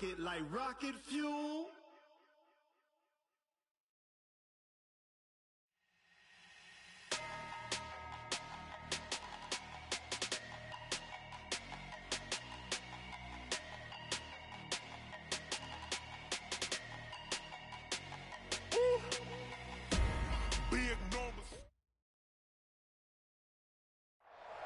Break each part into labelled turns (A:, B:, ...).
A: rocket like rocket fuel.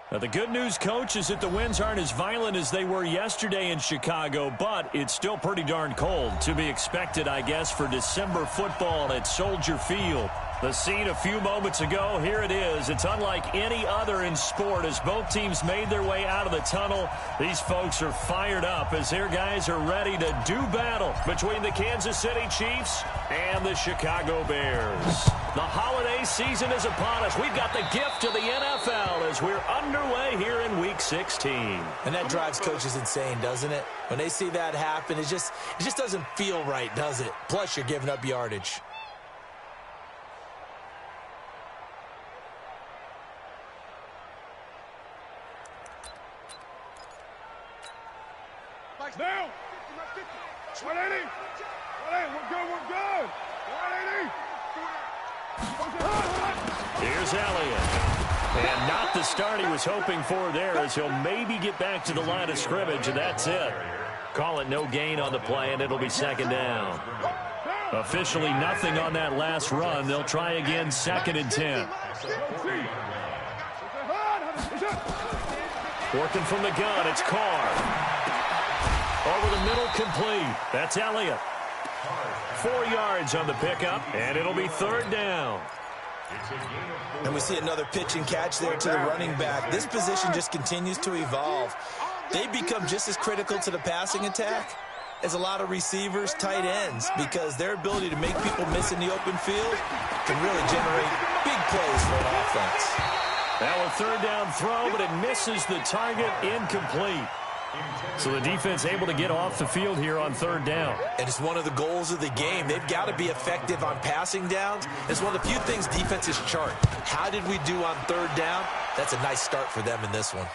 B: Now, the good news, Coach, is that the winds aren't as violent as they were yesterday in Chicago, but it's still pretty darn cold. To be expected, I guess, for December football at Soldier Field. The scene a few moments ago, here it is. It's unlike any other in sport as both teams made their way out of the tunnel. These folks are fired up as their guys are ready to do battle between the Kansas City Chiefs and the Chicago Bears. The holiday season is upon us. We've got the gift of the NFL as we're underway here in Week 16.
C: And that drives coaches insane, doesn't it? When they see that happen, it just doesn't feel right, does it? Plus, you're giving up yardage.
D: Now, 180. 180. We're good. 180.
B: Here's Elliott. And not the start he was hoping for there as he'll maybe get back to the line of scrimmage, and that's it. Call it no gain on the play, and it'll be second down. Officially nothing on that last run. They'll try again, 2nd and 10. Working from the gun, it's Carr. Over the middle, complete. That's Elliott. 4 yards on the pickup, and it'll be 3rd down.
C: And we see another pitch and catch there to the running back. This position just continues to evolve. They become just as critical to the passing attack as a lot of receivers, tight ends, because their ability to make people miss in the open field can really generate big plays for an offense.
B: Now a 3rd down throw, but it misses the target, incomplete. So the defense able to get off the field here on 3rd down.
C: And it's one of the goals of the game. They've got to be effective on passing downs. It's one of the few things defenses chart. How did we do on 3rd down? That's a nice start for them in this one.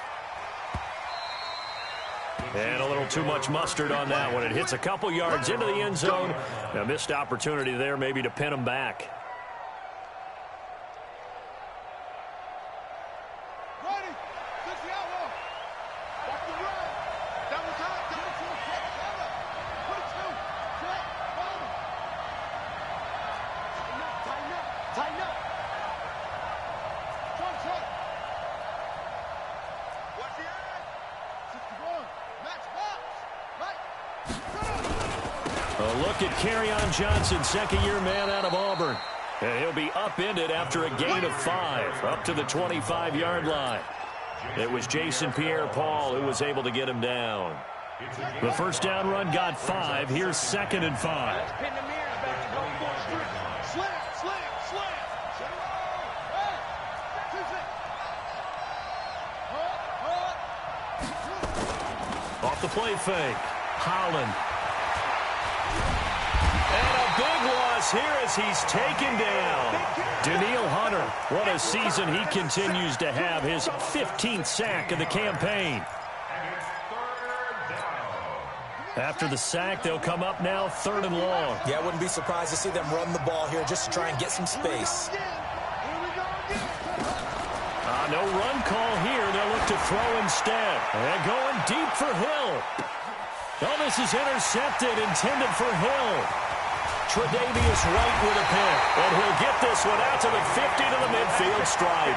B: And a little too much mustard on that one. It hits a couple yards into the end zone. A missed opportunity there maybe to pin them back. Johnson, 2nd-year man out of Auburn. And he'll be upended after a gain of 5, up to the 25-yard line. It was Jason Pierre-Paul who was able to get him down. The 1st down run got 5. Here's 2nd and 5. Off the play fake. Holland. Big loss here as he's taken down. Daniil Hunter, what a season he continues to have. His 15th sack of the campaign. After the sack, they'll come up now 3rd and long.
C: Yeah, I wouldn't be surprised to see them run the ball here just to try and get some space.
B: No run call here. They'll look to throw instead. And going deep for Hill. Oh, this is intercepted, intended for Hill. Tre'Davious White with a pick, and he'll get this one out to the 50 to the midfield stripe.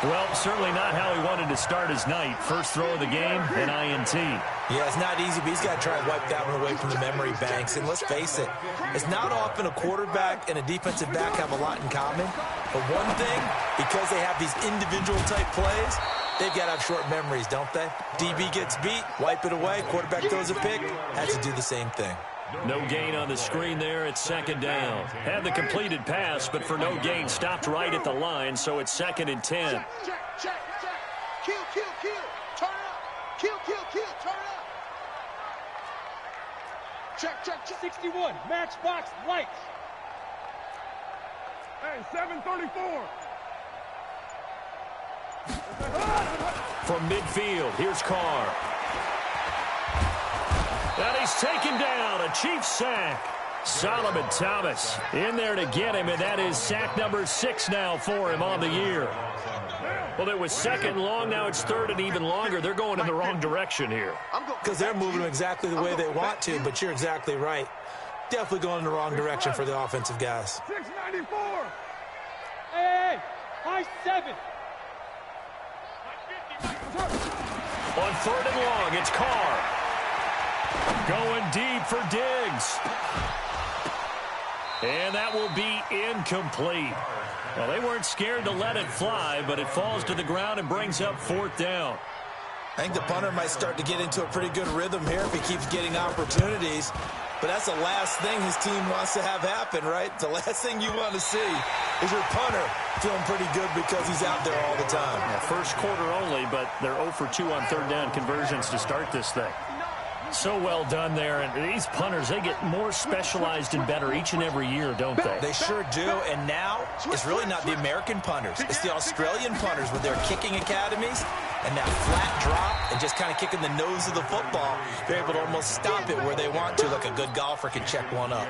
B: Well, certainly not how he wanted to start his night. First throw of the game, an INT.
C: Yeah, it's not easy, but he's got to try and wipe that one away from the memory banks. And let's face it, it's not often a quarterback and a defensive back have a lot in common. But one thing, because they have these individual type plays, they've got to have short memories, don't they? DB gets beat, wipe it away, quarterback throws a pick, has to do the same thing.
B: No gain on the screen there. It's 2nd down. Had the completed pass, but for no gain, stopped right at the line, so it's 2nd and 10.
D: Check. Kill. Turn up. Kill. Turn up. Check. 61. Matchbox lights. Hey, 734.
B: From midfield, here's Carr. And he he's taken down. A Chiefs sack. Solomon Thomas in there to get him, and that is sack number 6 now for him on the year. Well, it was second and long. Now it's third and even longer. They're going in the wrong direction here.
C: Because they're moving exactly the way they want to, but you're exactly right. Definitely going in the wrong direction for the offensive guys.
D: 694. Hey, high 7.
B: On third and long, it's Carr. Going deep for Diggs. And that will be incomplete. Well, they weren't scared to let it fly, but it falls to the ground and brings up 4th down.
C: I think the punter might start to get into a pretty good rhythm here if he keeps getting opportunities. But that's the last thing his team wants to have happen, right? The last thing you want to see is your punter feeling pretty good because he's out there all the time.
B: Yeah, first quarter only, but they're 0 for 2 on third down conversions to start this thing. So well done there. And these punters, they get more specialized and better each and every year, don't they?
C: They sure do. And now it's really not the American punters. It's the Australian punters with their kicking academies and that flat drop and just kind of kicking the nose of the football. They're able to almost stop it where they want to, like a good golfer can check one up.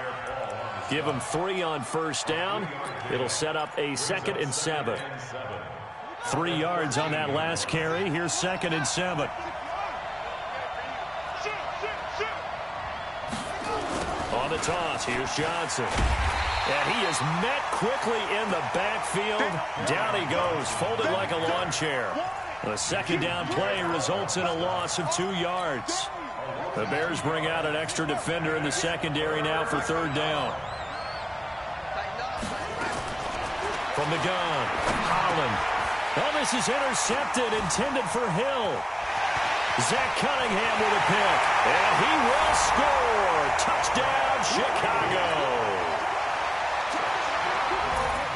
B: Give them 3 on first down. It'll set up a 2nd and 7. 3 yards on that last carry. Here's 2nd and 7. On the toss, here's Johnson. And he is met quickly in the backfield. Down he goes, folded like a lawn chair. The 2nd down play results in a loss of 2 yards. The Bears bring out an extra defender in the secondary now for 3rd down. From the gun, Holland. Oh, this is intercepted, intended for Hill. Zach Cunningham with a pick, and he will score. Touchdown, Chicago.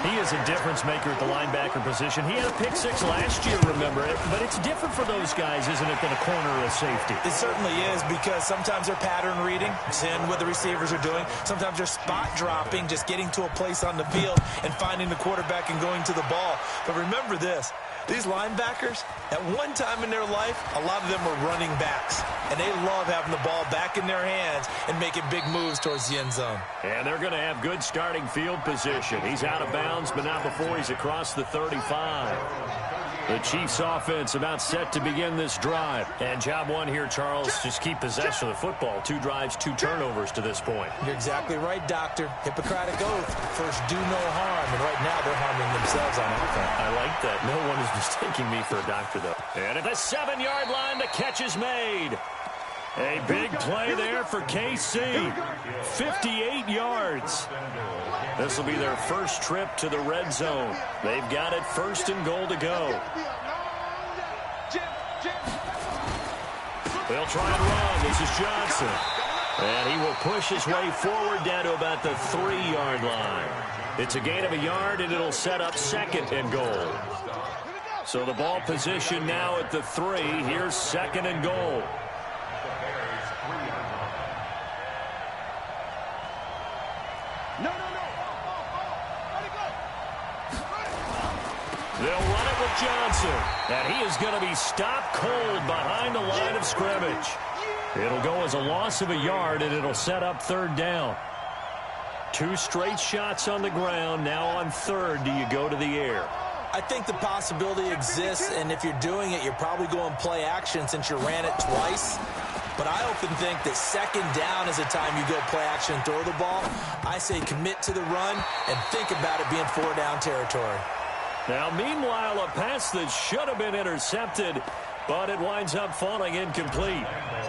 B: He is a difference maker at the linebacker position. He had a pick 6 last year, remember it, but it's different for those guys, isn't it, than a corner or a safety?
C: It certainly is, because sometimes they're pattern reading, seeing what the receivers are doing. Sometimes they're spot dropping, just getting to a place on the field and finding the quarterback and going to the ball. But remember this. These linebackers, at one time in their life, a lot of them were running backs. And they love having the ball back in their hands and making big moves towards the end zone.
B: And they're going to have good starting field position. He's out of bounds, but not before he's across the 35. The Chiefs offense about set to begin this drive. And job one here, Charles, just keep possession of the football. 2 drives, 2 turnovers to this point.
C: You're exactly right, Doctor. Hippocratic oath. First, do no harm. And right now, they're harming themselves on offense.
B: I like that. No one is mistaking me for a doctor, though. And at the 7-yard line, the catch is made. A big play there for KC. 58 yards. This will be their first trip to the red zone. They've got it 1st and goal to go. They'll try and run. This is Johnson. And he will push his way forward down to about the 3-yard line. It's a gain of a yard, and it'll set up 2nd and goal. So the ball position now at the 3. Here's 2nd and goal. They'll run it with Johnson. And he is going to be stopped cold behind the line of scrimmage. It'll go as a loss of a yard, and it'll set up 3rd down. 2 straight shots on the ground. Now on 3rd, do you go to the air?
C: I think the possibility exists, and if you're doing it, you're probably going play action since you ran it twice. But I often think that 2nd down is the time you go play action and throw the ball. I say commit to the run and think about it being 4-down territory.
B: Now, meanwhile, a pass that should have been intercepted, but it winds up falling incomplete.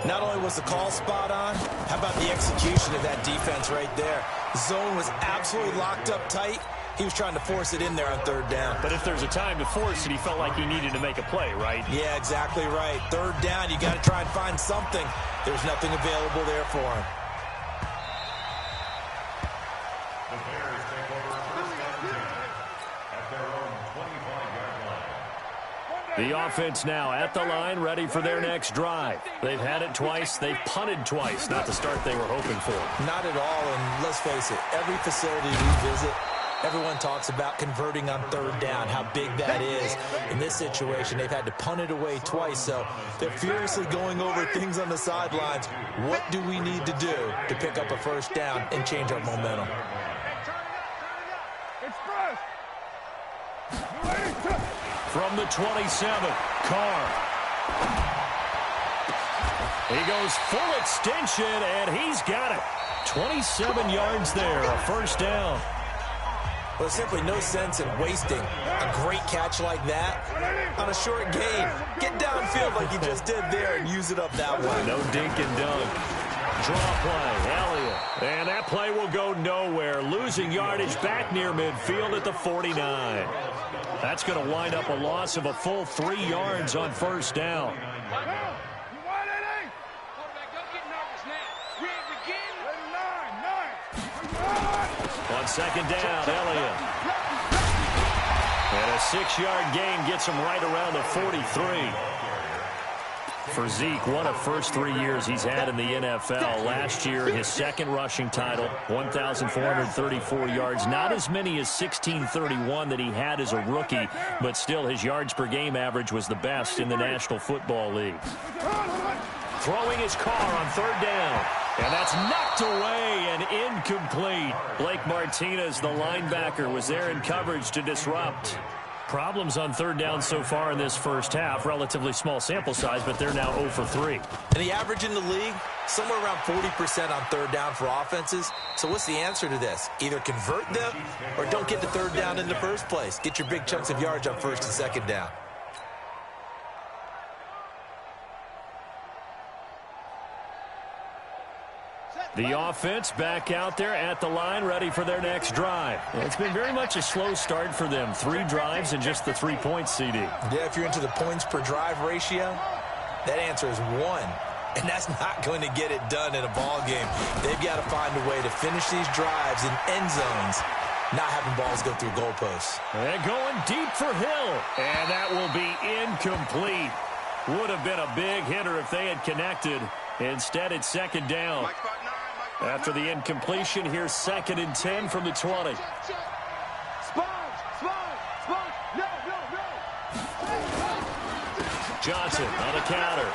C: Not only was the call spot on, how about the execution of that defense right there? The zone was absolutely locked up tight. He was trying to force it in there on 3rd down.
B: But if there's a time to force it, he felt like he needed to make a play, right?
C: Yeah, exactly right. 3rd down, you got to try and find something. There's nothing available there for him.
B: The offense now at the line, ready for their next drive. They've had it twice. They've punted twice. Not the start they were hoping for.
C: Not at all, and let's face it, every facility we visit, Everyone talks about converting on third down, how big that is. In this situation, they've had to punt it away twice, so they're furiously going over things on the sidelines. What do we need to do to pick up a first down and change our momentum?
B: From the 27, Carr. He goes full extension, and he's got it. 27 yards there, a first down.
C: Well, there's simply no sense in wasting a great catch like that on a short gain. Get downfield like you just did there and use it up that way.
B: No dink and dunk. Draw play, Elliott. And that play will go nowhere. Losing yardage back near midfield at the 49. That's going to wind up a loss of a full 3 yards on first down. On second down, Elliott. And a 6-yard gain gets him right around the 43. For Zeke, one of first 3 years he's had in the NFL. Last year, his second rushing title, 1,434 yards. Not as many as 1,631 that he had as a rookie, but still his yards per game average was the best in the National Football League. Throwing his car on third down. And that's knocked away and incomplete. Blake Martinez, the linebacker, was there in coverage to disrupt. Problems on third down so far in this first half. Relatively small sample size, but they're now 0 for 3.
C: And the average in the league, somewhere around 40% on third down for offenses. So what's the answer to this? Either convert them or don't get to third down in the first place. Get your big chunks of yards on first and second down.
B: The offense back out there at the line, ready for their next drive. It's been very much a slow start for them. 3 drives and just the 3 points, CD.
C: Yeah, if you're into the points per drive ratio, that answer is 1. And that's not going to get it done in a ball game. They've got to find a way to finish these drives in end zones, not having balls go through goalposts.
B: And going deep for Hill. And that will be incomplete. Would have been a big hitter if they had connected. Instead, it's second down. After the incompletion, here's 2nd and 10 from the 20. Johnson on the counter.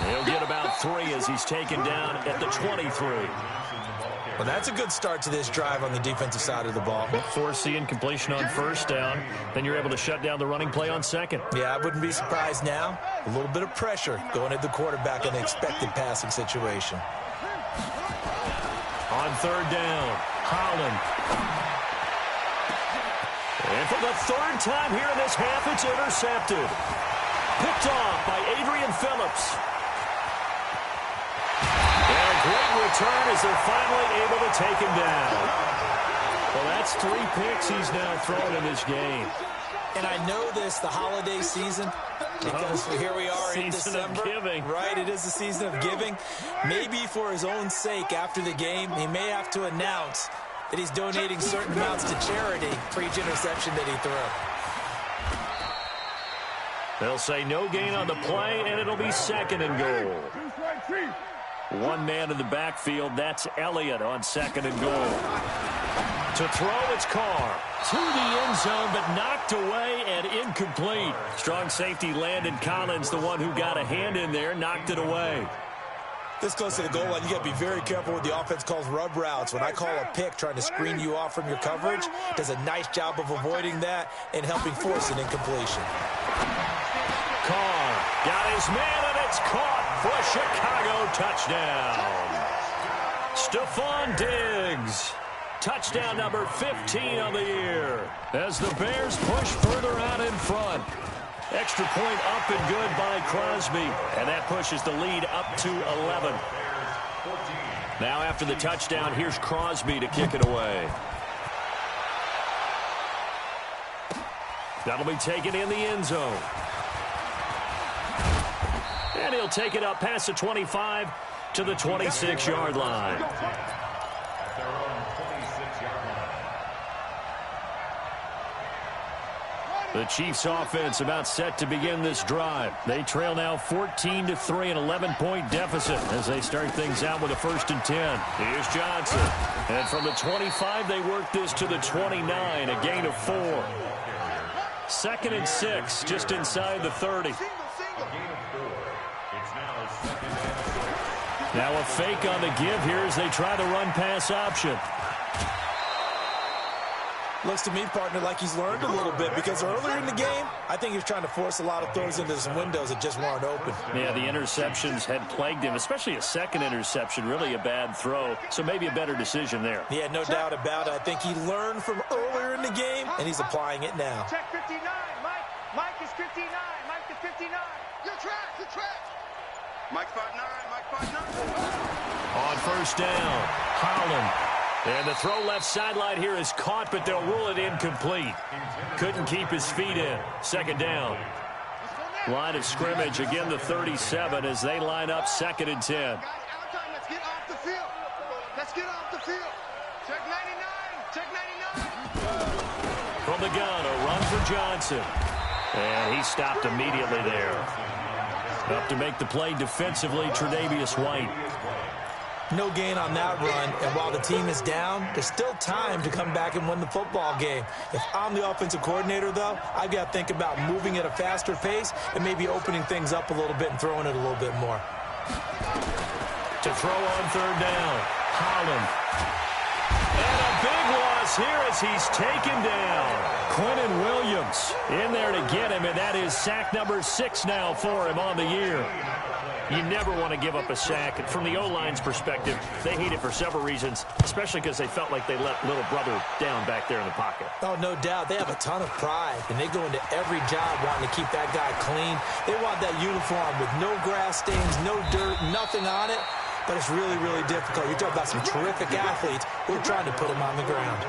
B: He'll get about 3 as he's taken down at the 23.
C: Well, that's a good start to this drive on the defensive side of the ball.
B: Force the incompletion on first down. Then you're able to shut down the running play on second.
C: Yeah, I wouldn't be surprised now. A little bit of pressure going at the quarterback in the expected passing situation.
B: On third down, Holland. And for the 3rd time here in this half, it's intercepted. Picked off by Adrian Phillips. And a great return as they're finally able to take him down. Well, that's 3 picks he's now thrown in this game.
C: And I know this, the holiday season, because here we are in December.
B: Season of giving.
C: Right, it is the season of giving. Maybe for his own sake after the game, he may have to announce that he's donating certain amounts to charity for each interception that he threw.
B: They'll say no gain on the play, and it'll be 2nd and goal. 1 man in the backfield, that's Elliott on 2nd and goal. To throw, it's Carr. To the end zone, but knocked away and incomplete. Strong safety Landon Collins, the one who got a hand in there, knocked it away.
C: This close to the goal line, you got to be very careful what the offense calls rub routes. When I call a pick trying to screen you off from your coverage, does a nice job of avoiding that and helping force an incompletion.
B: Carr got his man, and it's caught for a Chicago touchdown. Stephon Diggs. Touchdown number 15 on the year as the Bears push further out in front. Extra point up and good by Crosby, and that pushes the lead up to 11. Now after the touchdown, here's Crosby to kick it away. That'll be taken in the end zone. And he'll take it up past the 25 to the 26-yard line. The Chiefs offense about set to begin this drive. They trail now 14-3, an 11-point deficit as they start things out with a 1st and 10. Here's Johnson. And from the 25, they work this to the 29, a gain of 4. 2nd and 6, just inside the 30. Now a fake on the give here as they try the run-pass option.
C: Looks to me, partner, like he's learned a little bit because earlier in the game, I think he was trying to force a lot of throws into some windows that just weren't open.
B: Yeah, the interceptions had plagued him, especially a second interception, really a bad throw. So maybe a better decision there.
C: Yeah, no doubt about it. I think he learned from earlier in the game, and he's applying it now.
D: Check 59, Mike. Mike is 59. Mike is 59.
A: You're trapped. You're trapped. Mike 59. Mike 59.
B: On 1st down, Holland. And the throw left sideline here is caught, but they'll rule it incomplete. Couldn't keep his feet in. 2nd down. Line of scrimmage, again the 37 as they line up 2nd and 10.
A: Guys, out time. Let's get off the field. Let's get off the field. Check 99. Check 99.
B: From the gun, a run for Johnson. And he stopped immediately there. Up to make the play defensively, Tre'Davious White.
C: No gain on that run, and while the team is down, there's still time to come back and win the football game. If I'm the offensive coordinator, though, I've got to think about moving at a faster pace and maybe opening things up a little bit and throwing it a little bit more.
B: To throw on 3rd down, Holland. And a big loss here as he's taken down. Quentin Williams in there to get him, and that is sack number 6 now for him on the year. You never want to give up a sack. From the O-line's perspective, they hate it for several reasons, especially because they felt like they let little brother down back there in the pocket.
C: Oh, no doubt. They have a ton of pride, and they go into every job wanting to keep that guy clean. They want that uniform with no grass stains, no dirt, nothing on it. But it's really, really difficult. You're talking about some terrific athletes who are trying to put him on the ground.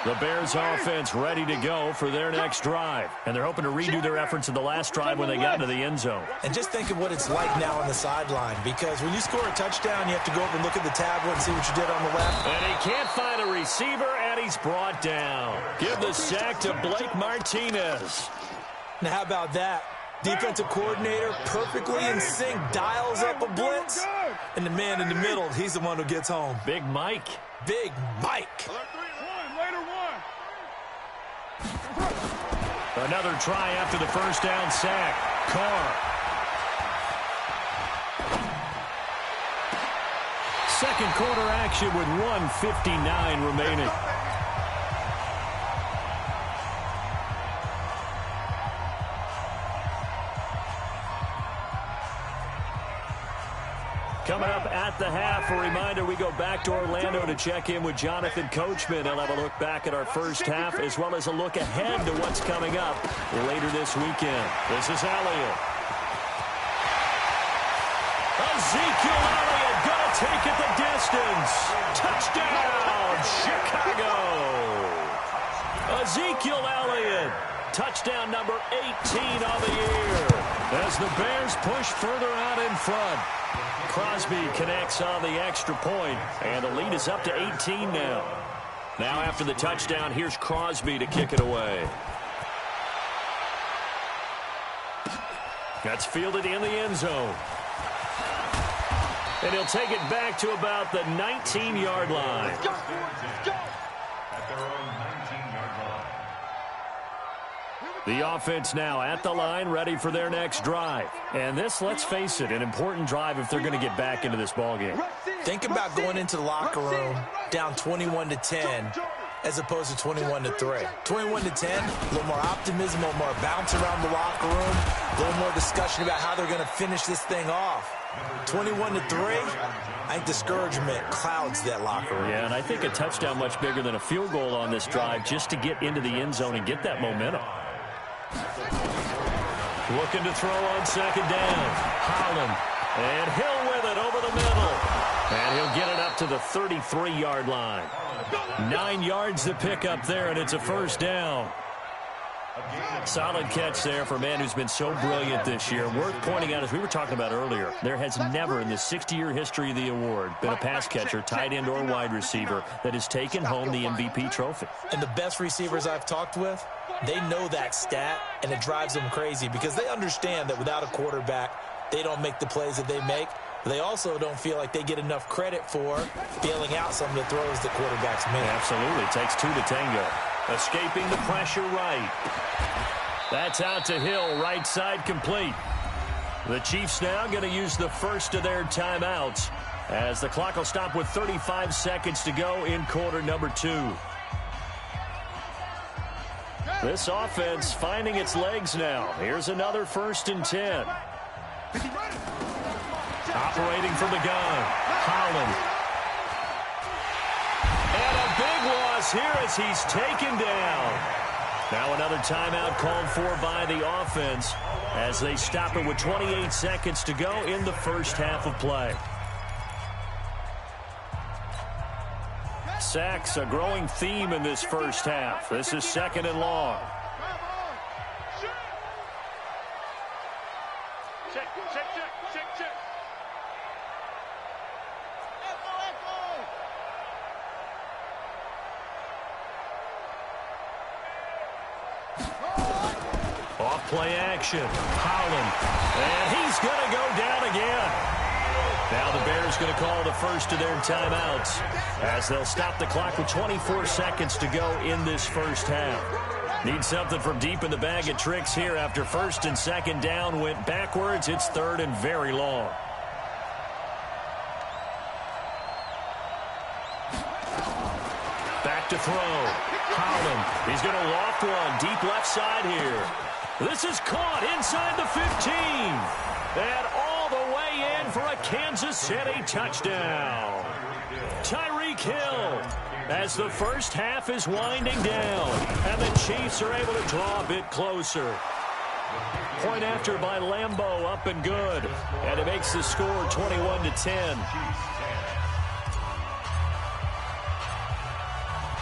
B: The Bears offense ready to go for their next drive. And they're hoping to redo their efforts in the last drive when they got into the end zone.
C: And just think of what it's like now on the sideline, because when you score a touchdown, you have to go over and look at the tablet and see what you did on the left.
B: And he can't find a receiver, and he's brought down. Give the sack to Blake Martinez.
C: Now, how about that? Defensive coordinator perfectly in sync, dials up a blitz. And the man in the middle, he's the one who gets home.
B: Big Mike.
C: Big Mike.
B: Another try after the 1st down sack. Carr. Second quarter action with 1:59 remaining. Coming up at the half, a reminder, we go back to Orlando to check in with Jonathan Coachman. He'll have a look back at our first half as well as a look ahead to what's coming up later this weekend. This is Elliott. Ezekiel Elliott going to take it the distance. Touchdown, Chicago. Ezekiel Elliott, touchdown number 18 on the year as the Bears push further out in front. Crosby connects on the extra point, and the lead is up to 18 now. Now after the touchdown, here's Crosby to kick it away. That's fielded in the end zone. And he'll take it back to about the 19-yard line.
D: Let's go. Let's go.
B: The offense now at the line, ready for their next drive. And this, let's face it, an important drive if they're going to get back into this ballgame.
C: Think about going into the locker room down 21-10 as opposed to 21-3. 21-10, a little more optimism, a little more bounce around the locker room, a little more discussion about how they're going to finish this thing off. 21-3, I think discouragement clouds that locker room.
B: Yeah, and I think a touchdown much bigger than a field goal on this drive just to get into the end zone and get that momentum. Looking to throw on 2nd down. Holland. And Hill with it over the middle. And he'll get it up to the 33-yard line. 9 yards to pick up there, and it's a 1st down. Solid catch there for a man who's been so brilliant this year. Worth pointing out, as we were talking about earlier, there has never in the 60-year history of the award been a pass catcher, tight end, or wide receiver that has taken home the MVP trophy.
C: And the best receivers I've talked with, they know that stat, and it drives them crazy because they understand that without a quarterback, they don't make the plays that they make. But they also don't feel like they get enough credit for bailing out some of the throws that quarterbacks make.
B: Absolutely. It takes two to tango. Escaping the pressure right. That's out to Hill, right side complete. The Chiefs now going to use the first of their timeouts as the clock will stop with 35 seconds to go in quarter number 2. This offense finding its legs now. Here's another 1st and 10. Operating from the gun, Holland. And a big loss here as he's taken down. Now another timeout called for by the offense as they stop it with 28 seconds to go in the first half of play. Sacks, a growing theme in this first half. This is 2nd and long.
A: Check.
B: Off-play action. Holland. And he's going to go down again. Now the Bears going to call the first of their timeouts as they'll stop the clock with 24 seconds to go in this first half. Need something from deep in the bag of tricks here after 1st and 2nd down went backwards. It's 3rd and very long. Back to throw. Holland. He's going to loft one deep left side here. This is caught inside the 15. And all the way in for a Kansas City touchdown. Tyreek Hill as the first half is winding down. And the Chiefs are able to draw a bit closer. Point after by Lambeau, up and good. And it makes the score 21-10.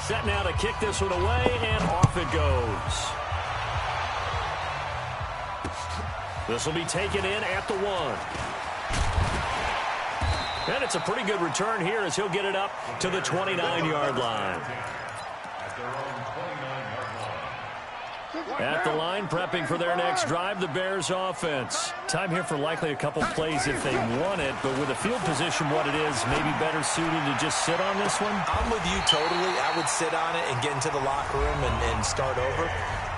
B: Set now to kick this one away, and off it goes. This will be taken in at the 1. And it's a pretty good return here as he'll get it up to the 29-yard line. At the line, prepping for their next drive, the Bears offense. Time here for likely a couple plays if they want it, but with the field position what it is, maybe better suited to just sit on this one?
C: I'm with you totally. I would sit on it and get into the locker room and start over.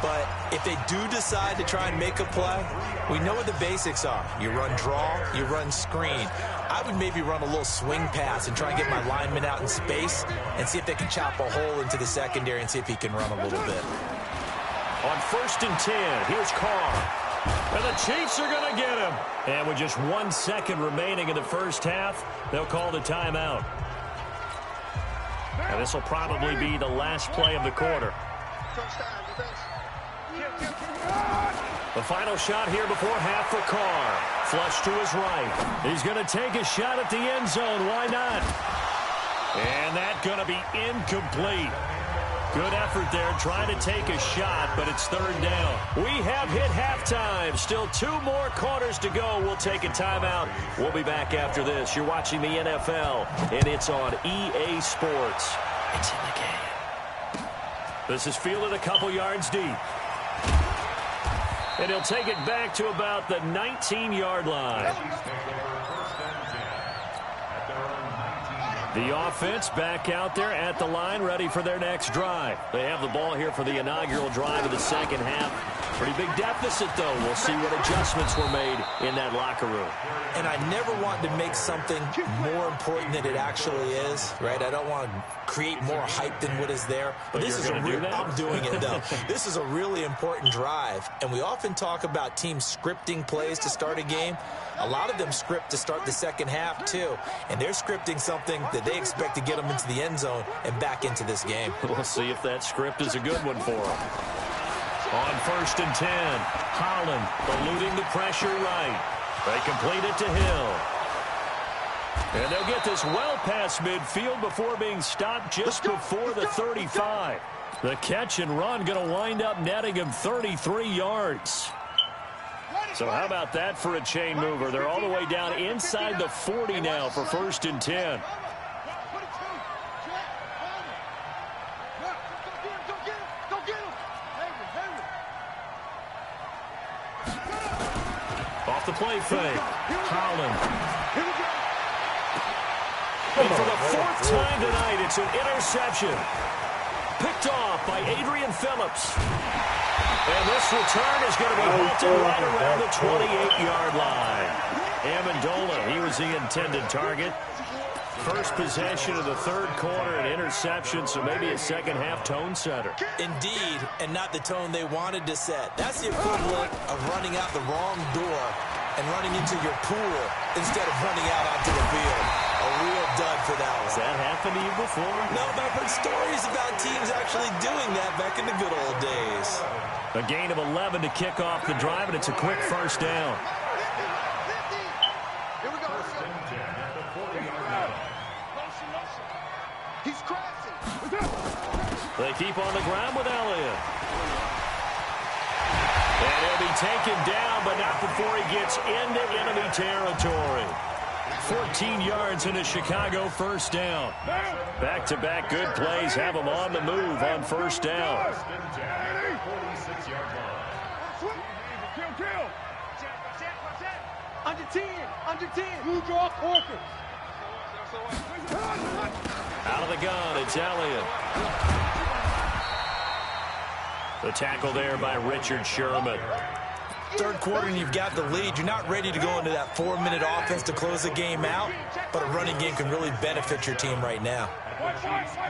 C: But if they do decide to try and make a play, we know what the basics are. You run draw, you run screen. I would maybe run a little swing pass and try and get my lineman out in space and see if they can chop a hole into the secondary and see if he can run a little bit.
B: On 1st and 10, here's Carr. And the Chiefs are going to get him. And with just 1 second remaining in the first half, they'll call the timeout. And this will probably be the last play of the quarter. The final shot here before half for Carr. Flush to his right. He's going to take a shot at the end zone. Why not? And that's going to be incomplete. Good effort there, trying to take a shot, but it's 3rd down. We have hit halftime. Still 2 more quarters to go. We'll take a timeout. We'll be back after this. You're watching the NFL, and it's on EA Sports. It's in the game. This is fielded a couple yards deep. And he'll take it back to about the 19-yard line. The offense back out there at the line, ready for their next drive. They have the ball here for the inaugural drive of the second half. Pretty big deficit, though. We'll see what adjustments were made in that locker room.
C: And I never want to make something more important than it actually is, right? I don't want to create more hype than what is there.
B: But this is a real.
C: I'm doing it, though. This is a really important drive. And we often talk about teams scripting plays to start a game. A lot of them script to start the second half, too. And they're scripting something that they expect to get them into the end zone and back into this game.
B: We'll see if that script is a good one for them. On 1st and 10, Holland eluding the pressure right. They complete it to Hill. And they'll get this well past midfield before being stopped just before the 35. The catch and run going to wind up netting him 33 yards. So how about that for a chain mover? They're all the way down inside the 40 now for 1st and 10. Off the play fake. Holland. And for the 4th time tonight, it's an interception. Picked off by Adrian Phillips. And this return is going to be halted right around the 28-yard line. Amendola, he was the intended target. First possession of the 3rd quarter, an interception, so maybe a second-half tone setter.
C: Indeed, and not the tone they wanted to set. That's the equivalent of running out the wrong door and running into your pool instead of running out onto the field. A real dud for that one.
B: Has that happened to you before?
C: No, but I've heard stories about teams actually doing that back in the good old days.
B: A gain of 11 to kick off the drive, and it's a quick 1st down.
A: Here we go. He's crashing.
B: They keep on the ground with Elliott. And he'll be taken down, but not before he gets into enemy territory. 14 yards in a Chicago 1st down. Back-to-back good plays have him on the move on 1st down.
D: Under 10. Under 10. You draw corker.
B: Out of the gun, it's Elliott. The tackle there by Richard Sherman.
C: 3rd quarter and you've got the lead. You're not ready to go into that 4-minute offense to close the game out, but a running game can really benefit your team right now.
D: Check 24.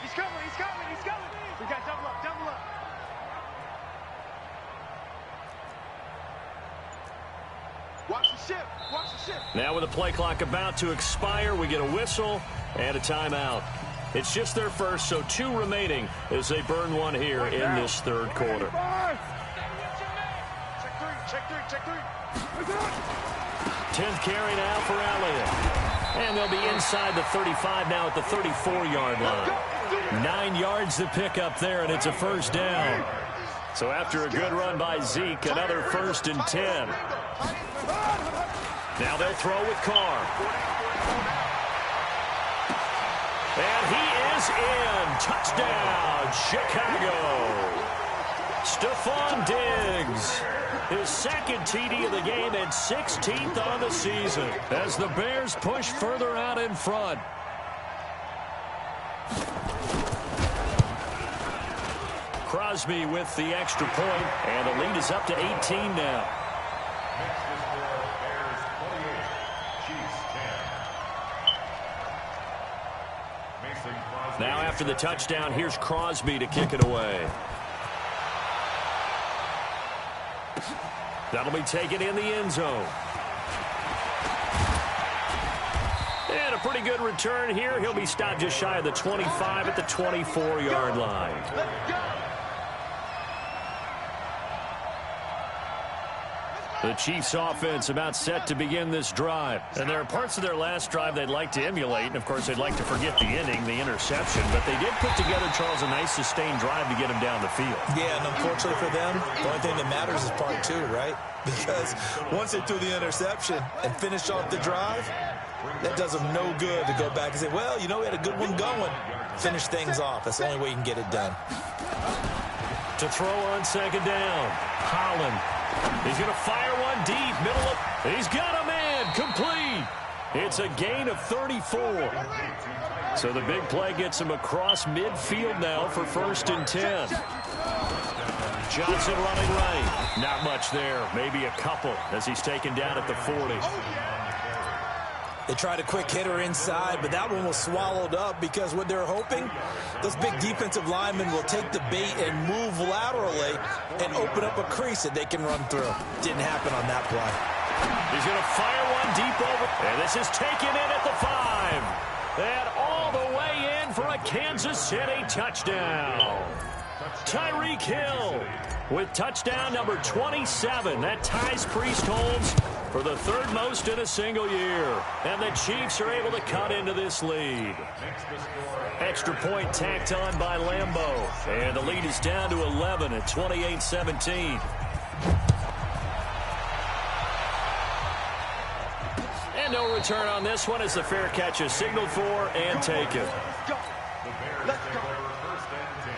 D: He's coming. He's coming. He's coming. We got double up. Double up.
A: Watch the shift. Watch the shift.
B: Now with the play clock about to expire, we get a whistle and a timeout. It's just their first, so 2 remaining as they burn one here in this 3rd quarter.
A: Check 3.
B: 10th carry now for Elliott. And they'll be inside the 35 now at the 34-yard line. 9 yards to pick up there, and it's a 1st down. So after a good run by Zeke, another 1st and 10. Now they'll throw with Carr. And he is in. Touchdown, Chicago. Stephon Diggs, his 2nd TD of the game and 16th on the season as the Bears push further out in front. Crosby with the extra point, and the lead is up to 18 now. Now after the touchdown, here's Crosby to kick it away. That'll be taken in the end zone. And a pretty good return here. He'll be stopped just shy of the 25 at the 24-yard line. The Chiefs offense about set to begin this drive. And there are parts of their last drive they'd like to emulate. And, of course, they'd like to forget the inning, the interception. But they did put together, Charles, a nice sustained drive to get him down the field.
C: Yeah, and unfortunately for them, the only thing that matters is part 2, right? Because once they threw the interception and finished off the drive, that does them no good to go back and say, well, you know, we had a good one going. Finish things off. That's the only way you can get it done.
B: To throw on 2nd down, Holland. He's going to fire one deep, middle of... He's got a man, complete. It's a gain of 34. So the big play gets him across midfield now for 1st and 10. Johnson running right. Not much there, maybe a couple as he's taken down at the 40.
C: They tried a quick hitter inside, but that one was swallowed up because what they're hoping, those big defensive linemen will take the bait and move laterally and open up a crease that they can run through. Didn't happen on that play.
B: He's going to fire one deep over. And this is taken in at the 5. And all the way in for a Kansas City touchdown. Tyreek Hill with touchdown number 27. That ties Priest Holmes for the third most in a single year. And the Chiefs are able to cut into this lead. Extra point tacked on by Lambeau. And the lead is down to 11 at 28-17. And no return on this one as the fair catch is signaled for and taken.
A: Let's go. Let's go. First and 10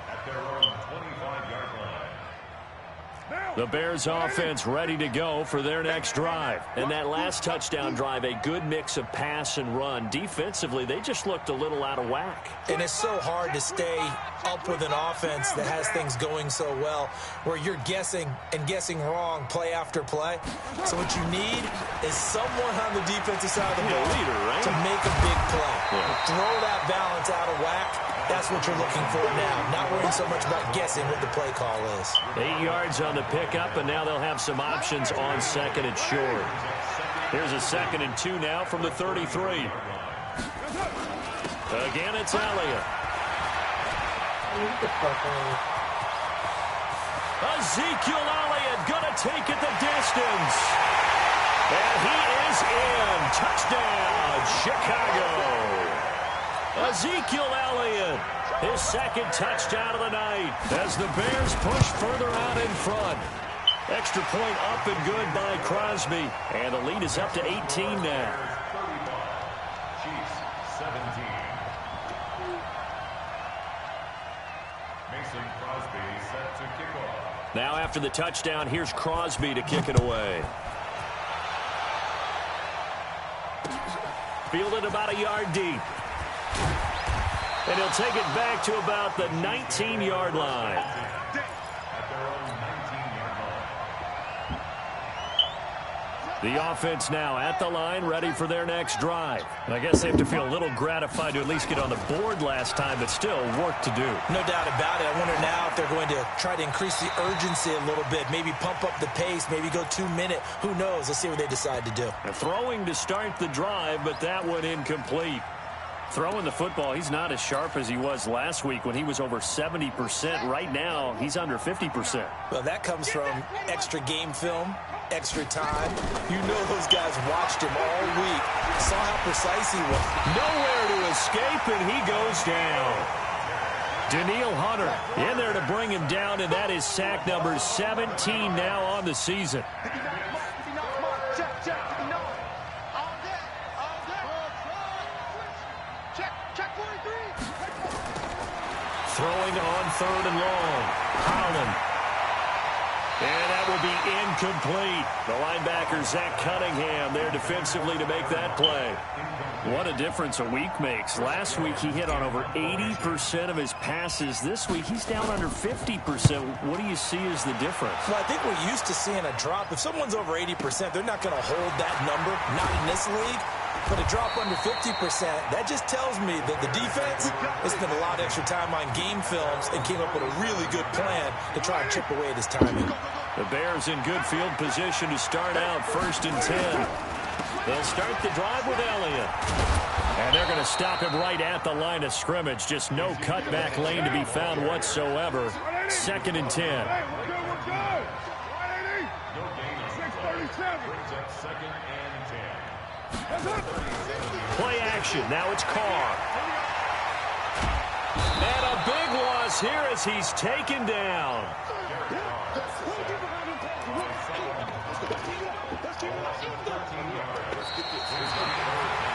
A: at their own 25-yard line.
B: The Bears offense ready to go for their next drive. And that last touchdown drive, a good mix of pass and run. Defensively, they just looked a little out of whack.
C: And it's so hard to stay up with an offense that has things going so well, where you're guessing and guessing wrong play after play. So what you need is someone on the defensive side of the ball to make a big play. Throw that balance out of whack. That's what you're looking for now. Not worrying so much about guessing what the play call is.
B: 8 yards on the pickup, and now they'll have some options on second and short. Here's a 2nd and 2 now from the 33. Again, it's Elliott. Ezekiel Elliott gonna take it the distance. And he is in. Touchdown, Chicago. Ezekiel Elliott, his 2nd touchdown of the night as the Bears push further out in front. Extra point up and good by Crosby. And the lead is up to 18 now.
A: Chiefs 17. Mason Crosby set to kick off.
B: Now after the touchdown, here's Crosby to kick it away. Fielded about a yard deep. And he'll take it back to about the 19-yard line. The offense now at the line, ready for their next drive. And I guess they have to feel a little gratified to at least get on the board last time, but still work to do.
C: No doubt about it. I wonder now if they're going to try to increase the urgency a little bit, maybe pump up the pace, maybe go 2-minute. Who knows? Let's see what they decide to do.
B: Throwing to start the drive, but that one incomplete. Throwing the football, he's not as sharp as he was last week when he was over 70%. Right now, he's under 50%.
C: Well, that comes from extra game film, extra time. You know those guys watched him all week, saw how precise he was.
B: Nowhere to escape, and he goes down. Daniil Hunter in there to bring him down, and that is sack number 17 now on the season. Throwing on 3rd and long. Holland. And that will be incomplete. The linebacker, Zach Cunningham, there defensively to make that play. What a difference a week makes. Last week, he hit on over 80% of his passes. This week, he's down under 50%. What do you see as the difference?
C: Well, I think we're used to seeing a drop. If someone's over 80%, they're not going to hold that number, not in this league. But a drop under 50%, that just tells me that the defense has spent a lot of extra time on game films and came up with a really good plan to try and chip away at his timing.
B: The Bears in good field position to start out 1st and 10. They'll start the drive with Elliott. And they're going to stop him right at the line of scrimmage. Just no cutback lane to be found whatsoever. 2nd and 10. Play action. Now it's Carr. And a big loss here as he's taken down.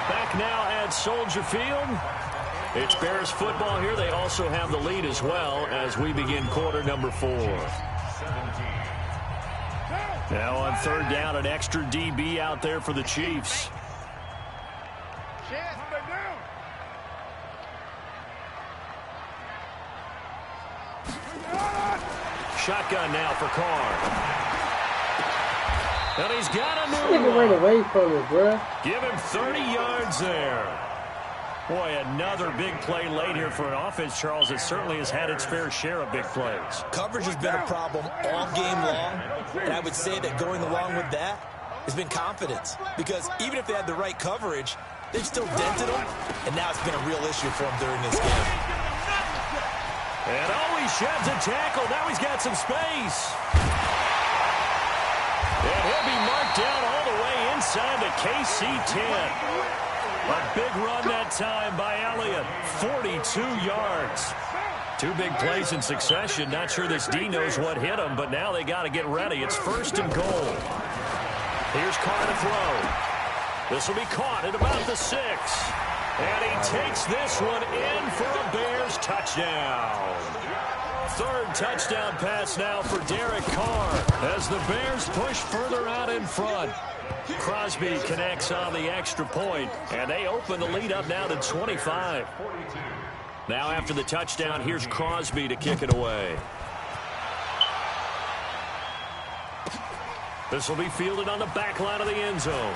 B: Back now at Soldier Field. It's Bears football here. They also have the lead as well as we begin quarter number 4. Now on 3rd down, an extra DB out there for the Chiefs. Shotgun now for Carr. And he's got a move.
E: Right away from it, bro.
B: Give him 30 yards there. Boy, another big play late here for an offense, Charles, that certainly has had its fair share of big plays.
C: Coverage has been a problem all game long, and I would say that going along with that has been confidence. Because even if they had the right coverage, they've still dented them, and now it's been a real issue for them during this game.
B: And he sheds a tackle. Now he's got some space. And he'll be marked down all the way inside the KC 10. A big run that time by Elliott. 42 yards. Two big plays in succession. Not sure this D knows what hit him, but now they got to get ready. It's 1st and goal. Here's Carr to throw. This will be caught at about the 6. And he takes this one in for a Bears touchdown. 3rd touchdown pass now for Derek Carr as the Bears push further out in front. Crosby connects on the extra point, and they open the lead up now to 25. Now after the touchdown, here's Crosby to kick it away. This will be fielded on the back line of the end zone.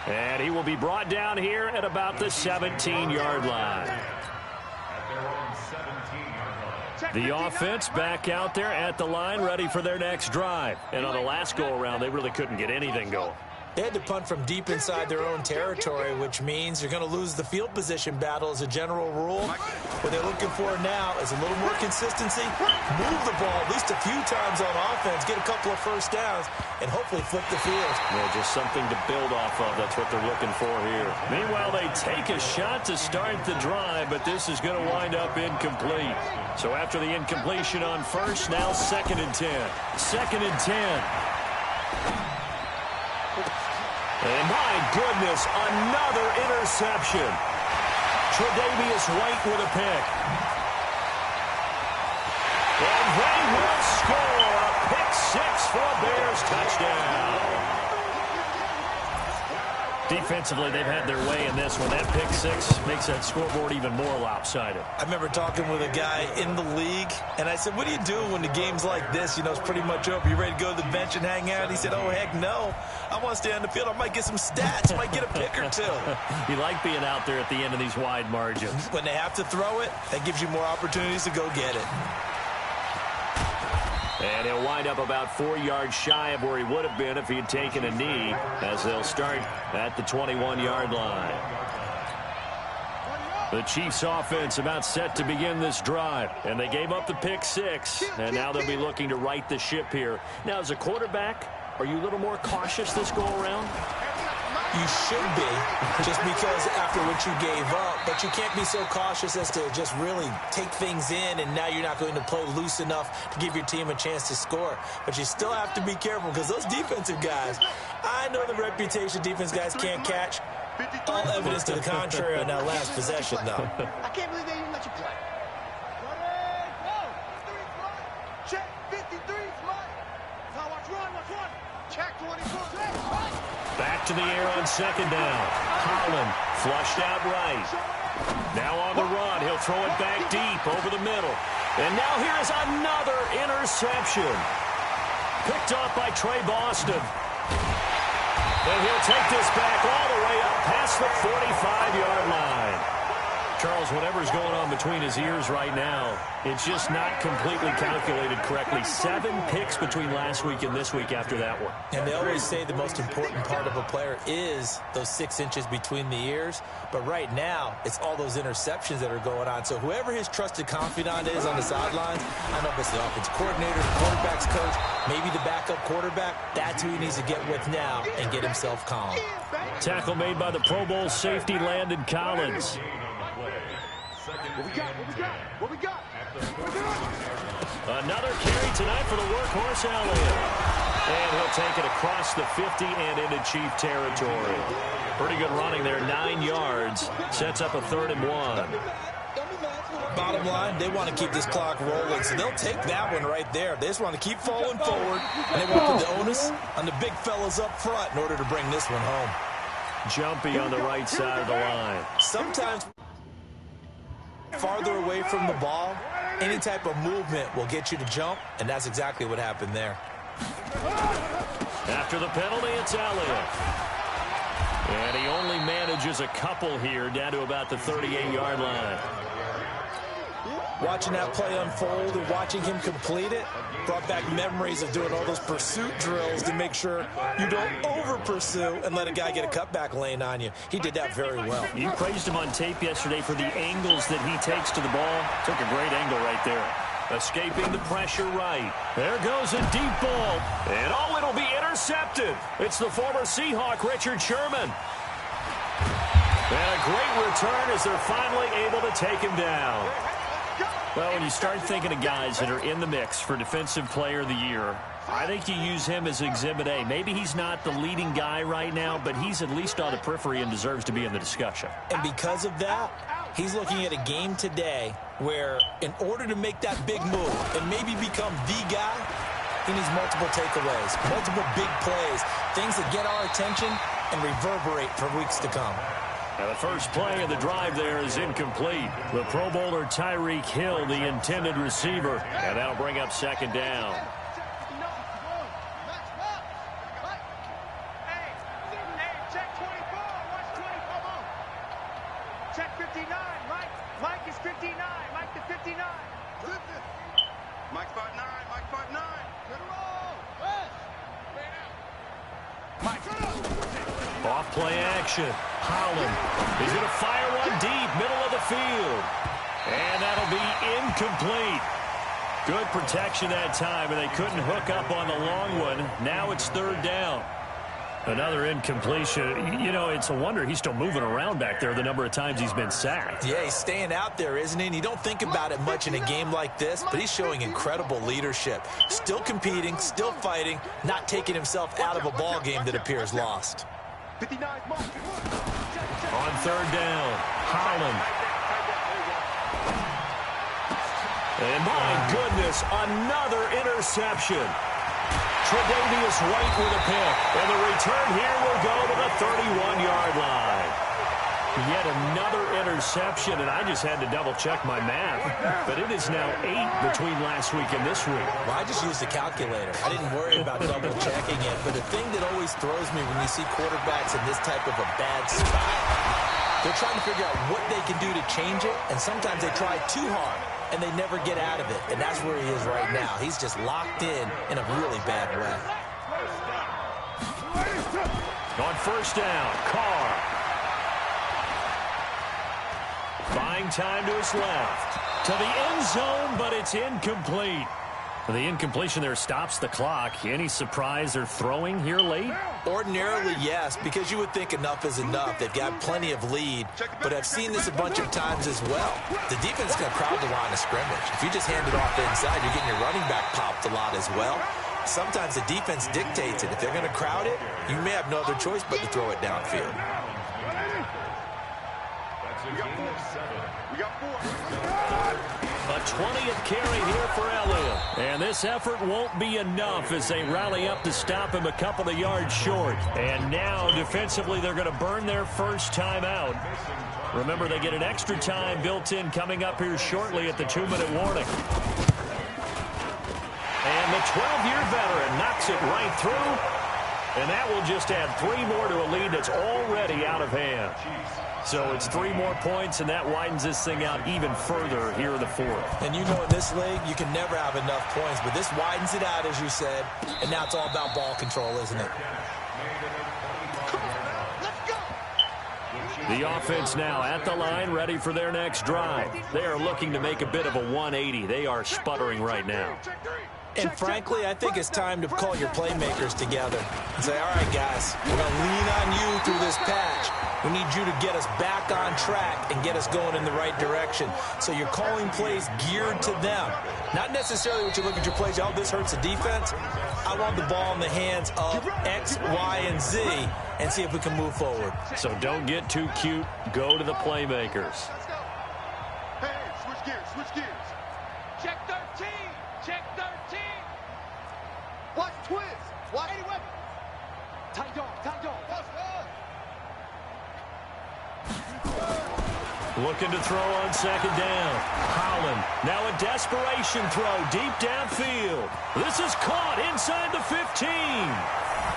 B: And he will be brought down here at about the 17-yard line. The offense back out there at the line, ready for their next drive. And on the last go-around, they really couldn't get anything going.
C: They had to punt from deep inside their own territory, which means you're going to lose the field position battle as a general rule. What they're looking for now is a little more consistency, move the ball at least a few times on offense, get a couple of first downs, and hopefully flip the field.
B: Yeah, just something to build off of. That's what they're looking for here. Meanwhile, they take a shot to start the drive, but this is going to wind up incomplete. So after the incompletion on 1st, now 2nd and 10. 2nd and 10. And my goodness, another interception. Tre'Davious White with a pick. And they will score a pick 6 for a Bears touchdown. Defensively, they've had their way in this one. That pick 6 makes that scoreboard even more lopsided.
C: I remember talking with a guy in the league, and I said, what do you do when the game's like this? You know, it's pretty much over. You ready to go to the bench and hang out? He said, oh, heck no. I want to stay on the field. I might get some stats. I might get a pick or two.
B: You like being out there at the end of these wide margins.
C: When they have to throw it, that gives you more opportunities to go get it.
B: And he'll wind up about 4 yards shy of where he would have been if he had taken a knee, as they'll start at the 21-yard line. The Chiefs offense about set to begin this drive, and they gave up the pick 6, and now they'll be looking to right the ship here. Now, as a quarterback, are you a little more cautious this go-around?
C: You should be, just because after what you gave up, but you can't be so cautious as to just really take things in, and now you're not going to play loose enough to give your team a chance to score. But you still have to be careful, because those defensive guys, I know the reputation defense guys can't catch. All evidence to the contrary on that last possession, though.
D: I can't believe they didn't let you play. Check 53, now watch one. Check 24.
B: Back to the air on 2nd down. Holland flushed out right. Now on the run. He'll throw it back deep over the middle. And now here is another interception. Picked off by Trey Boston. And he'll take this back all the way up past the 45-yard line. Charles, whatever's going on between his ears right now, it's just not completely calculated correctly. 7 picks between last week and this week after that one.
C: And they always say the most important part of a player is those 6 inches between the ears. But right now, it's all those interceptions that are going on. So whoever his trusted confidant is on the sidelines, I don't know if it's the offensive coordinator, the quarterback's coach, maybe the backup quarterback, that's who he needs to get with now and get himself calm.
B: Tackle made by the Pro Bowl safety Landon Collins.
D: What we got?
B: Another carry tonight for the workhorse Elliott. And he'll take it across the 50 and into Chief territory. Pretty good running there, 9 yards. Sets up a 3rd and 1.
C: Bottom line, they want to keep this clock rolling, so they'll take that one right there. They just want to keep falling forward, and they want to put the onus on the big fellas up front in order to bring this one home.
B: Jumpy on the right side of the line.
C: Sometimes farther away from the ball, any type of movement will get you to jump, and that's exactly what happened there.
B: After the penalty, it's Elliott. And he only manages a couple here, down to about the 38-yard line.
C: Watching that play unfold and watching him complete it brought back memories of doing all those pursuit drills to make sure you don't over-pursue and let a guy get a cutback lane on you. He did that very well.
B: You praised him on tape yesterday for the angles that he takes to the ball. Took a great angle right there. Escaping the pressure right. There goes a deep ball. And oh, it'll be intercepted. It's the former Seahawk, Richard Sherman. And a great return as they're finally able to take him down. Well, when you start thinking of guys that are in the mix for Defensive Player of the Year, I think you use him as Exhibit A. Maybe he's not the leading guy right now, but he's at least on the periphery and deserves to be in the discussion.
C: And because of that, he's looking at a game today where in order to make that big move and maybe become the guy, he needs multiple takeaways, multiple big plays, things that get our attention and reverberate for weeks to come.
B: Now the first play of the drive there is incomplete. The Pro Bowler Tyreek Hill, the intended receiver, and that'll bring up second down.
D: Check 59, Mike. Mike is 59. Mike the 59.
E: Mike 5'9", Mike 5'9". Good roll.
D: Mike.
B: Off play action. Holland. He's going to fire one deep, middle of the field. And that'll be incomplete. Good protection that time, and they couldn't hook up on the long one. Now it's third down. Another incompletion. You know, it's a wonder he's still moving around back there the number of times he's been sacked.
C: Yeah, he's staying out there, isn't he? And you don't think about it much in a game like this, but he's showing incredible leadership. Still competing, still fighting, not taking himself out of a ball game that appears lost.
B: On third down, Holland. And my goodness, another interception. Tre'Davious White with a pick. And the return here will go to the 31-yard line. Yet another interception, and I just had to double-check my math. But it is now 8 between last week and this week.
C: Well, I just used the calculator. I didn't worry about double-checking it. But the thing that always throws me when you see quarterbacks in this type of a bad spot, they're trying to figure out what they can do to change it, and sometimes they try too hard, and they never get out of it. And that's where he is right now. He's just locked in a really bad way.
B: On first down, Carr. Buying time to his left. To the end zone, but it's incomplete. The incompletion there stops the clock. Any surprise they're throwing here late?
C: Ordinarily, yes, because you would think enough is enough. They've got plenty of lead, but I've seen this a bunch of times as well. The defense is going to crowd the line of scrimmage. If you just hand it off inside, you're getting your running back popped a lot as well. Sometimes the defense dictates it. If they're going to crowd it, you may have no other choice but to throw it downfield.
E: We got 4.
B: A 20th carry here for Elliott. And this effort won't be enough as they rally up to stop him a couple of yards short. And now, defensively, they're going to burn their first time out. Remember, they get an extra time built in coming up here shortly at the 2-minute warning. And the 12-year veteran knocks it right through. And that will just add 3 more to a lead that's already out of hand. So it's 3 more points, and that widens this thing out even further here in the fourth.
C: And you know in this league, you can never have enough points, but this widens it out, as you said, and now it's all about ball control, isn't it?
B: The offense now at the line, ready for their next drive. They are looking to make a bit of a 180. They are sputtering right now.
C: And frankly, I think it's time to call your playmakers together and say, all right, guys, we're going to lean on you through this patch. We need you to get us back on track and get us going in the right direction. So you're calling plays geared to them. Not necessarily what you look at your plays, oh, this hurts the defense. I want the ball in the hands of X, Y, and Z and see if we can move forward.
B: So don't get too cute. Go to the playmakers.
E: Hey, switch gears, switch gears.
D: Check 13. Check 13.
E: Watch twist. Watch.
D: 81. Tight dog, tight dog.
B: Looking to throw on second down. Holland, now a desperation throw deep downfield. This is caught inside the 15.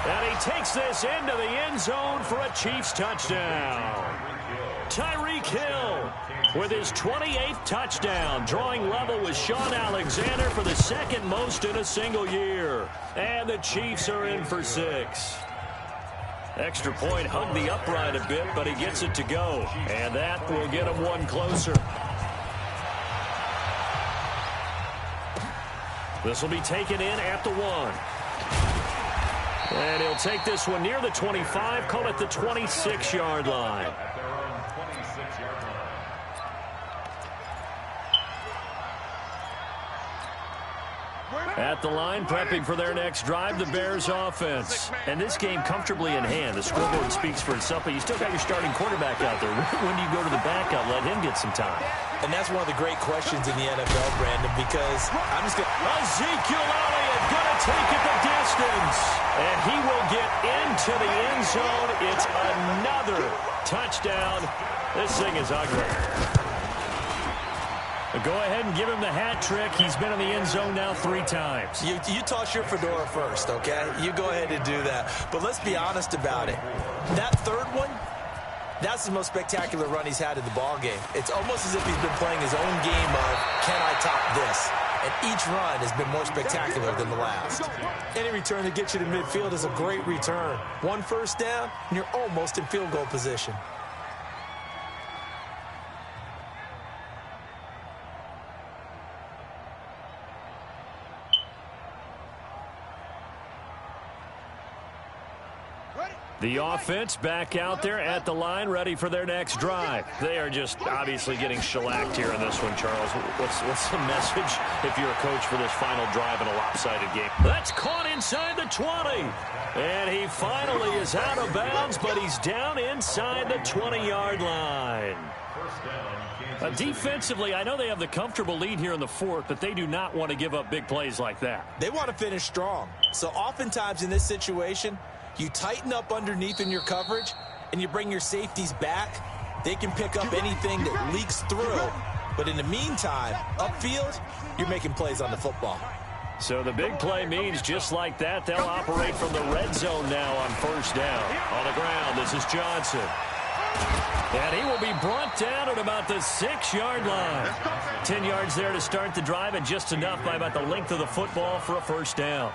B: And he takes this into the end zone for a Chiefs touchdown. Tyreek Hill with his 28th touchdown, drawing level with Sean Alexander for the second most in a single year. And the Chiefs are in for 6. Extra point hugged the upright a bit, but he gets it to go. And that will get him one closer. This will be taken in at the 1. And he'll take this one near the 25, call it the 26-yard line.
A: At their own 26-yard line.
B: At the line, prepping for their next drive, the Bears offense. And this game comfortably in hand. The scoreboard speaks for itself, but you still got your starting quarterback out there. When do you go to the backup? Let him get some time.
C: And that's one of the great questions in the NFL, Brandon, because I'm just going to...
B: Ezekiel Elliott going to take it the distance. And he will get into the end zone. It's another touchdown. This thing is ugly. Go ahead and give him the hat trick. He's been in the end zone now 3 times.
C: You toss your fedora first, okay? You go ahead and do that. But let's be honest about it. That third one, that's the most spectacular run he's had in the ballgame. It's almost as if he's been playing his own game of, can I top this? And each run has been more spectacular than the last. Any return that gets you to midfield is a great return. 1 first down, and you're almost in field goal position.
B: The offense back out there at the line, ready for their next drive. They are just obviously getting shellacked here in this one, Charles. What's the message if you're a coach for this final drive in a lopsided game? That's caught inside the 20. And he finally is out of bounds, but he's down inside the 20-yard line. Defensively, I know they have the comfortable lead here in the 4th, but they do not want to give up big plays like that.
C: They want to finish strong. So oftentimes in this situation, you tighten up underneath in your coverage, and you bring your safeties back. They can pick up anything that leaks through. But in the meantime, upfield, you're making plays on the football.
B: So the big play means just like that, they'll operate from the red zone now on first down. On the ground, this is Johnson. And he will be brought down at about the 6-yard line. 10 yards there to start the drive, and just enough by about the length of the football for a first down.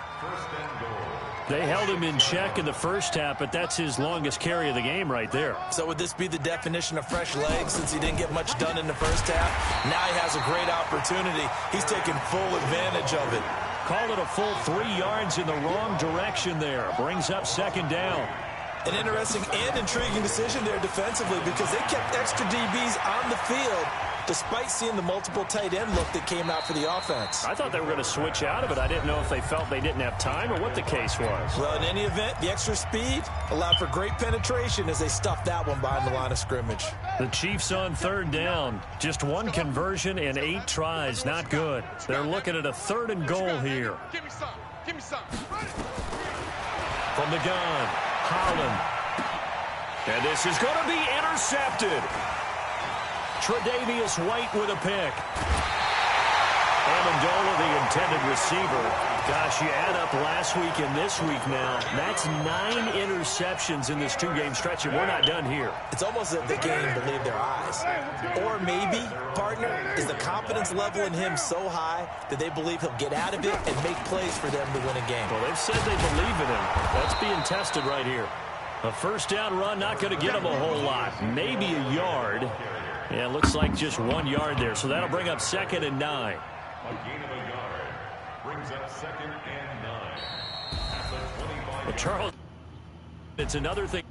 B: They held him in check in the first half, but that's his longest carry of the game right there.
C: So would this be the definition of fresh legs since he didn't get much done in the first half? Now he has a great opportunity. He's taking full advantage of it.
B: Called it a full 3 yards in the wrong direction there. Brings up second down.
C: An interesting and intriguing decision there defensively because they kept extra DBs on the field despite seeing the multiple tight end look that came out for the offense.
B: I thought they were going to switch out of it. I didn't know if they felt they didn't have time or what the case was.
C: Well, in any event, the extra speed allowed for great penetration as they stuffed that one behind the line of scrimmage.
B: The Chiefs on third down. Just 1 conversion in 8 tries. Not good. They're looking at a 3rd and goal here.
E: Give me some. Give me some.
B: From the gun, Holland. And this is going to be intercepted. Tre'Davious White with a pick. Amendola, the intended receiver. Gosh, you add up last week and this week now. That's 9 interceptions in this 2-game stretch, and we're not done here.
C: It's almost as if they can't even believe their eyes. Or maybe, partner, is the confidence level in him so high that they believe he'll get out of it and make plays for them to win a game.
B: Well, they've said they believe in him. That's being tested right here. A first down run, not going to get him a whole lot. Maybe a yard. Yeah, it looks like just 1 yard there. So that'll bring up 2nd and 9.
A: A gain of a yard brings up 2nd and 9. At the 25.
B: Well, Charles, it's another thing.